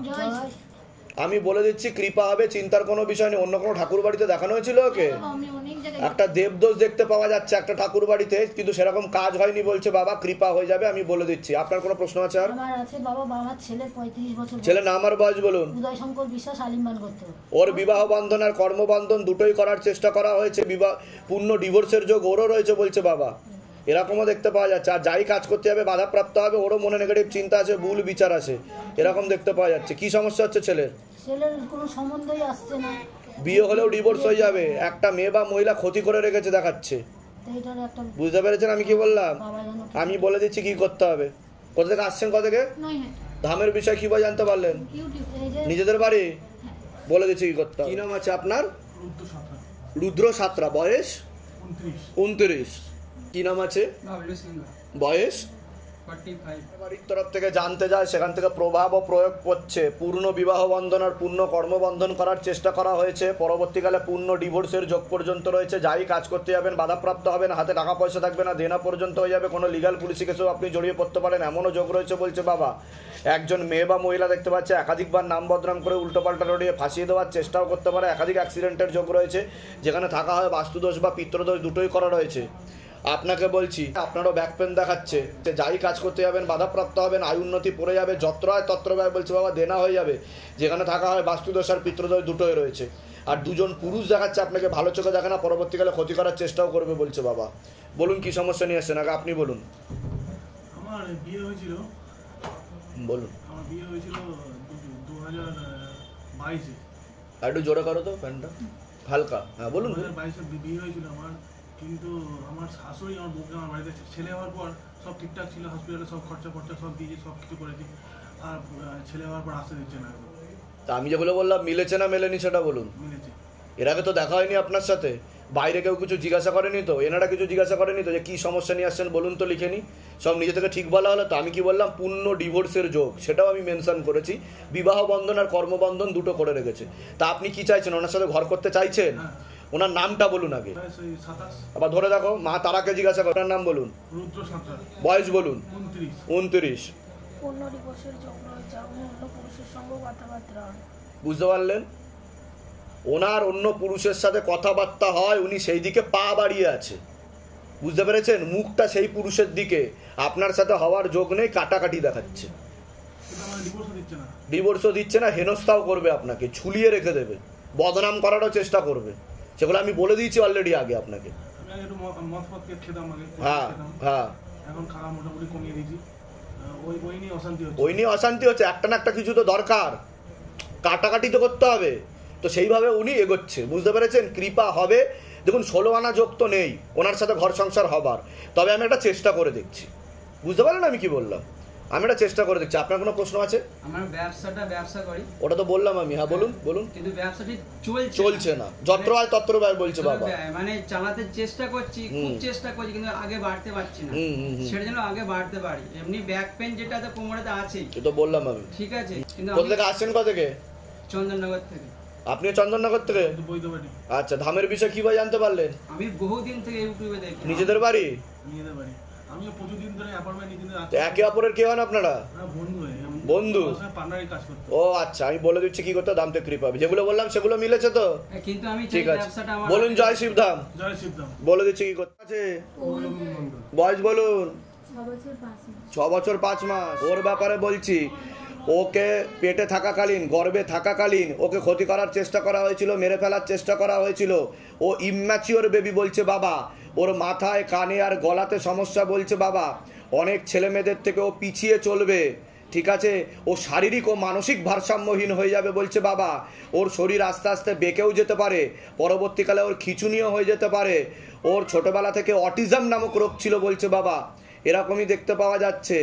আমি বলে দিচ্ছি কৃপা হবে, চিন্তার কোনো বিষয় নেই। অন্য কোনো ঠাকুর বাড়িতে দেখানো হয়েছিল ওকে? একটা দেবদোষ দেখতে পাওয়া যাচ্ছে একটা ঠাকুর বাড়িতে, কিন্তু সেরকম কাজ হয়নি বলছে বাবা, কৃপা হয়ে যাবে। আমি বলে দিচ্ছি। আপনার কোনো প্রশ্ন আছে? আর আমার আছে বাবা, আমার ছেলে 35 বছর। ছেলে নাম আর বয়স বলুন? উদয় শঙ্কর বিশ্বাস, আলিমবান করতে। ওর বিবাহ বন্ধন আর কর্মবন্ধন দুটোই করার চেষ্টা করা হয়েছে, বিবাহ পূর্ণ ডিভোর্সের যোগ ওরও রয়েছে বলছে বাবা, এরকমও দেখতে পাওয়া যাচ্ছে। আর যাই কাজ করতে হবে বাধাপ্রাপ্ত হবে, ওরও মনে নেগেটিভ চিন্তা আছে, ভুল বিচার আছে, এরকম দেখতে পাওয়া যাচ্ছে। কি সমস্যা হচ্ছে ছেলের? ছেলের কোনো সম্বন্ধই আসছে না, বিয়ে হলেও ডিভোর্স হয়ে যাবে, একটা মেয়ে বা মহিলা ক্ষতি করে রেখেছে দেখাচ্ছে। বুঝতে পেরেছেন আমি কি বললাম? আমি বলে দিচ্ছি কি করতে হবে। কোথা থেকে আসছেন? কোথা থেকে? ধামের বিষয় কি বলে জানতে পারলেন? নিজেদের বাড়ি? বলে দিচ্ছি কি করতে হবে। কি নাম আছে আপনার? রুদ্র সাঁতরা। বয়স? 29। কি নাম আছে? বয়স? বাড়ির তরফ থেকে জানতে যায়, সেখান থেকে প্রভাব ও প্রয়োগ করছে। পূর্ণ বিবাহ বন্ধন আর পূর্ণ কর্মবন্ধন করার চেষ্টা করা হয়েছে, পরবর্তীকালে পূর্ণ ডিভোর্সের যোগ পর্যন্ত রয়েছে। যাই কাজ করতে যাবেন বাধাপ্রাপ্ত হবেন, হাতে টাকা পয়সা থাকবে না, দেনা পর্যন্ত হয়ে যাবে, কোনো লিগাল পুলিশি কেসেও আপনি জড়িয়ে পড়তে পারেন, এমনও যোগ রয়েছে বলছে বাবা। একজন মেয়ে বা মহিলা দেখতে পাচ্ছে একাধিকবার নাম বদনাম করে উল্টোপাল্টা রড়িয়ে ফাঁসিয়ে দেওয়ার চেষ্টাও করতে পারে, একাধিক অ্যাক্সিডেন্টের যোগ রয়েছে, যেখানে থাকা হয় বাস্তুদোষ বা পিতৃদোষ দুটোই করা রয়েছে। আপনাকে বলছি আপনারও ব্যাক পেন দেখাচ্ছে, যাই কাজ করতে যাবেন বাধাপ্রাপ্ত হবেন, আয় উন্নতি পড়ে যাবে, যত্র হয় তত্র ব্যয় বলছে বাবা, দেনা হয়ে যাবে, যেখানে থাকা হয় বাস্তুদোষ আর পিতৃদোষ দুটোই রয়েছে। আর দুজন পুরুষ দেখাচ্ছে আপনাকে, ভালো চোখে দেখে না, পরবর্তীকালে ক্ষতি করার চেষ্টাও করবে বলছে বাবা। বলুন কি সমস্যা নিয়ে আসছেন, আগে আপনি বলুন। আমার বিয়ে হয়েছিল, বলুন। আমার বিয়ে হয়েছিল 2022-এ। আর একটু জোরে করো তো ফ্যানটা, হালকা। হ্যাঁ বলুন। 2022-এ বিয়ে হয়েছিল আমার, কিন্তু আমার শাশুড়ি আমার বউকে আমার বাড়িতে ছেলে হওয়ার পর সব ঠিকঠাক ছিল, হসপিটালে সব খরচা সব দিয়েছি, সব কিছু করেছি, আর ছেলে হওয়ার পর আসতে দিচ্ছে না। তা আমি যেগুলো বললাম মিলেছে না মেলেনি সেটা বলুন। মিলেছে। এর আগে তো দেখা হয়নি আপনার সাথে, বাইরে কেউ কিছু জিজ্ঞাসা করেনি তো, এনারা কিছু জিজ্ঞাসা করেনি তো যে কী সমস্যা নিয়ে আসছেন বলুন তো, লিখে নি, সব নিজে থেকে ঠিক বলা হলো তো। আমি কি বললাম? পূর্ণ ডিভোর্সের যোগ, সেটাও আমি মেনশন করেছি, বিবাহ বন্ধন আর কর্মবন্ধন দুটো করে রেখেছে। তা আপনি কি চাইছেন? ওনার সাথে ঘর করতে চাইছেন? ওনার নামটা বলুন আগে, আবার ধরে দেখো, মা তারাকে জিজ্ঞাসা করো, ওনার নাম বলুন। বয়স বলুন? 29। বুঝতে পারলেন? ওনার অন্য পুরুষের সাথে কথাবার্তা হয়, উনি সেই দিকে পা বাড়িয়ে আছে, বুঝতে পেরেছেন? মুখটা সেই পুরুষের দিকে, আপনার সাথে হওয়ার যোগ নেই, কাটাকাটি দেখাচ্ছে, ডিভোর্সও দিচ্ছে না, হেনস্থাও করবে, আপনাকে ঝুলিয়ে রেখে দেবে, বদনাম করারও চেষ্টা করবে, সেগুলো আমি বলে দিয়েছি অলরেডি আগে আপনাকে। হ্যাঁ হ্যাঁ, ওই নিয়ে অশান্তি হচ্ছে, একটা না একটা কিছু তো দরকার, কাটাকাটি তো করতে হবে, তো সেইভাবে উনি এগোচ্ছে, বুঝতে পেরেছেন? কৃপা হবে। দেখুন 16 আনা যোগ তো নেই ওনার সাথে ঘর সংসার হবার, তবে আমি একটা চেষ্টা করে দেখছি, বুঝতে পারলেন আমি কি বললাম? আমি এটা চেষ্টা করে দেখছি। আপনার কোনো প্রশ্ন আছে? আমার ব্যবসা করি। ওটা তো বললাম আমি। হ্যাঁ বলুন বলুন। কিন্তু ব্যবসাটি চলছে না, যত্র আয় তত্র ব্যয় বলছে বাবা। মানে চালাতে চেষ্টা করছি, খুব চেষ্টা করছি, কিন্তু আগে বাড়তে পারছি না। সেটার জন্য আগে বাড়তে পারি। এমনি ব্যাক পেন যেটা তো কোমরেতে আছে, এটা তো বললাম আমি। ঠিক আছে, কিন্তু কোথা থেকে আসছেন? কোথা থেকে? চন্দননগর থেকে। আপনিও চন্দননগর থেকে? আচ্ছা, ধামের বিষয় কিভাবে জানতে পারলেন? আমি বহুদিন থেকে ইউটিউবে দেখি। নিজেদের বাড়ি? নিজেদের বাড়ি। আমিও প্রতিদিন ধরে অ্যাপার্টমেন্ট নিতে যাচ্ছি। একে অপরের কে হন আপনারা? বন্ধু। পার্টনারই কাজ করতে। ও আচ্ছা, আমি বলে দিচ্ছি কি করতে। দাম থেকে কৃপা, যেগুলো বললাম সেগুলো মিলেছে তো? কিন্তু আমি ঠিক আছে, বলুন জয় শিবধাম। জয় শিবধাম। বলে দিচ্ছি কি করতে আছে। বয়স বলুন। 6 বছর 5 মাস। ওর ব্যাপারে বলছি, ওকে পেটে থাকাকালীন, গর্ভে থাকাকালীন ওকে ক্ষতি করার চেষ্টা করা হয়েছিল, মেরে ফেলার চেষ্টা করা হয়েছিল। ও ইম্যাচিওর বেবি বলছে বাবা। ওর মাথায়, কানে আর গলাতে সমস্যা বলছে বাবা। অনেক ছেলে মেয়েদের থেকে ও পিছিয়ে চলবে, ঠিক আছে। ও শারীরিক ও মানসিক ভারসাম্যহীন হয়ে যাবে বলছে বাবা। ওর শরীর আস্তে আস্তে বেঁকেও যেতে পারে, পরবর্তীকালে ওর খিচুনিও হয়ে যেতে পারে। ওর ছোটবেলা থেকে অটিজম নামক রোগ ছিল বলছে বাবা। এরকমই দেখতে পাওয়া যাচ্ছে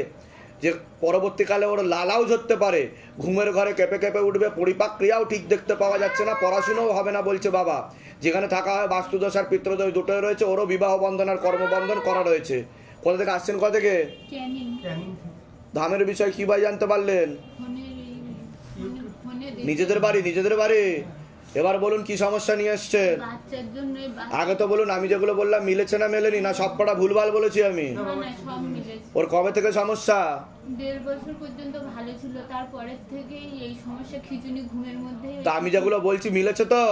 যে পরবর্তীকালে ওর লালাও ঝরতে পারে, ঘুমের ঘরে কেঁপে কেঁপে উঠবে, পরিপাক ক্রিয়াও ঠিক দেখতে পাওয়া যাচ্ছে না, পড়াশুনোও হবে না বলছে বাবা। যেখানে থাকা হয় বাস্তুদোষ আর পিতৃদোষ দুটোই রয়েছে। ওরও বিবাহ বন্ধন আর কর্মবন্ধন করা রয়েছে। কোথা থেকে আসছেন? কোথা থেকে? ধামের বিষয় কি ভাই জানতে পারলেন? নিজেদের বাড়ি? নিজেদের বাড়ি। এবার বলুন কি সমস্যা নিয়ে এসছে। আগে তো বলুন, আমি যেগুলো বললাম মিলেছে না মেলেনি, না সব কটা ভুলভাল বলেছি আমি? ওর কবে থেকে সমস্যা? 1.5 বছর পর্যন্ত ভালো ছিল, তারপরের থেকেই এই সমস্যা, খিচুনি, ঘুমের মধ্যে। তা আমি যেগুলো বলছি মিলেছে তো?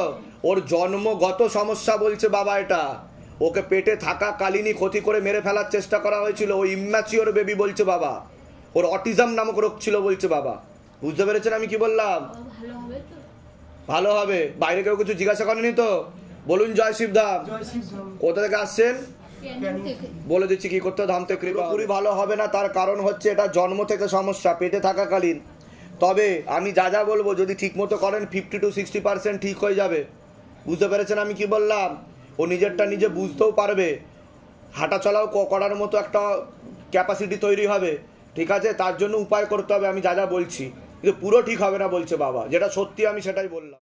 ওর জন্মগত সমস্যা বলছে বাবা এটা। ওকে পেটে থাকা কালীনই ক্ষতি করে মেরে ফেলার চেষ্টা করা হয়েছিল। ও ইম্যাচিওর বেবি বলছে বাবা। ওর অটিজম নামক রোগ ছিল বলছে বাবা। বুঝতে পেরেছেন আমি কি বললাম? ভালো হবে। বাইরে কেউ কিছু জিজ্ঞাসা করেনি তো? বলুন জয় শিবধাম। কোথা থেকে আসছেন? বলে দিচ্ছি কি করতে। ধাম থেকে কৃপা। পুরোপুরি ভালো হবে না, তার কারণ হচ্ছে এটা জন্ম থেকে সমস্যা, পেটে থাকাকালীন। তবে আমি যা যা বলবো যদি ঠিক মতো করেন 50 to 60% ঠিক হয়ে যাবে। বুঝতে পেরেছেন আমি কি বললাম? ও নিজেরটা নিজে বুঝতেও পারবে, হাঁটা চলাও করার মতো একটা ক্যাপাসিটি তৈরি হবে, ঠিক আছে। তার জন্য উপায় করতে হবে আমি যা যা বলছি, কিন্তু পুরো ঠিক হবে না বলছে বাবা। যেটা সত্যি আমি সেটাই বললাম।